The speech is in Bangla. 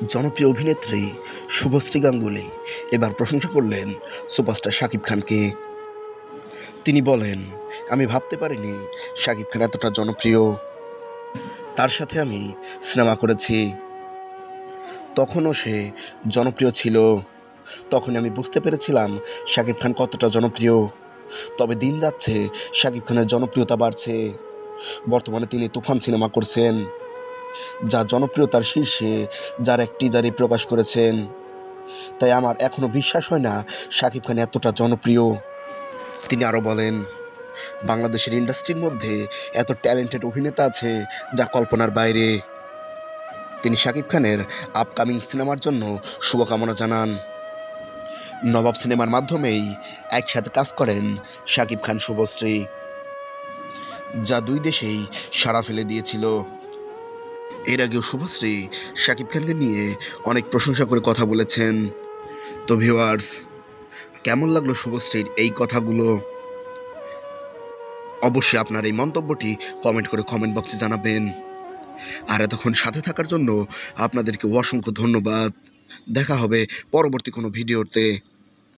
জনপ্রিয় অভিনেত্রী শুভশ্রী গাঙ্গুলী এবার প্রশংসা করলেন সুপারস্টার শাকিব খানকে। তিনি বলেন, আমি ভাবতে পারিনি শাকিব খান এতটা জনপ্রিয়। তার সাথে আমি সিনেমা করেছি, তখনও সে জনপ্রিয় ছিল। তখন আমি বুঝতে পেরেছিলাম শাকিব খান কতটা জনপ্রিয়। তবে দিন যাচ্ছে, শাকিব খানের জনপ্রিয়তা বাড়ছে। বর্তমানে তিনি তুফান সিনেমা করছেন, যা জনপ্রিয়তার শীর্ষে, যার এক টিজারই প্রকাশ করেছেন। তাই আমার এখনও বিশ্বাস হয় না শাকিব খান এতটা জনপ্রিয়। তিনি আরও বলেন, বাংলাদেশের ইন্ডাস্ট্রির মধ্যে এত ট্যালেন্টেড অভিনেতা আছে যা কল্পনার বাইরে। তিনি শাকিব খানের আপকামিং সিনেমার জন্য শুভকামনা জানান। নবাব সিনেমার মাধ্যমেই একসাথে কাজ করেন শাকিব খান শুভশ্রী, যা দুই দেশেই সাড়া ফেলে দিয়েছিল। এর আগেও শুভশ্রী শাকিব খানকে নিয়ে অনেক প্রশংসা করে কথা বলেছেন। তো ভিউয়ার্স, কেমন লাগলো শুভশ্রীর এই কথাগুলো? অবশ্যই আপনার এই মন্তব্যটি কমেন্ট বক্সে জানাবেন। আর এতক্ষণ সাথে থাকার জন্য আপনাদেরকে অসংখ্য ধন্যবাদ। দেখা হবে পরবর্তী কোনো ভিডিওতে।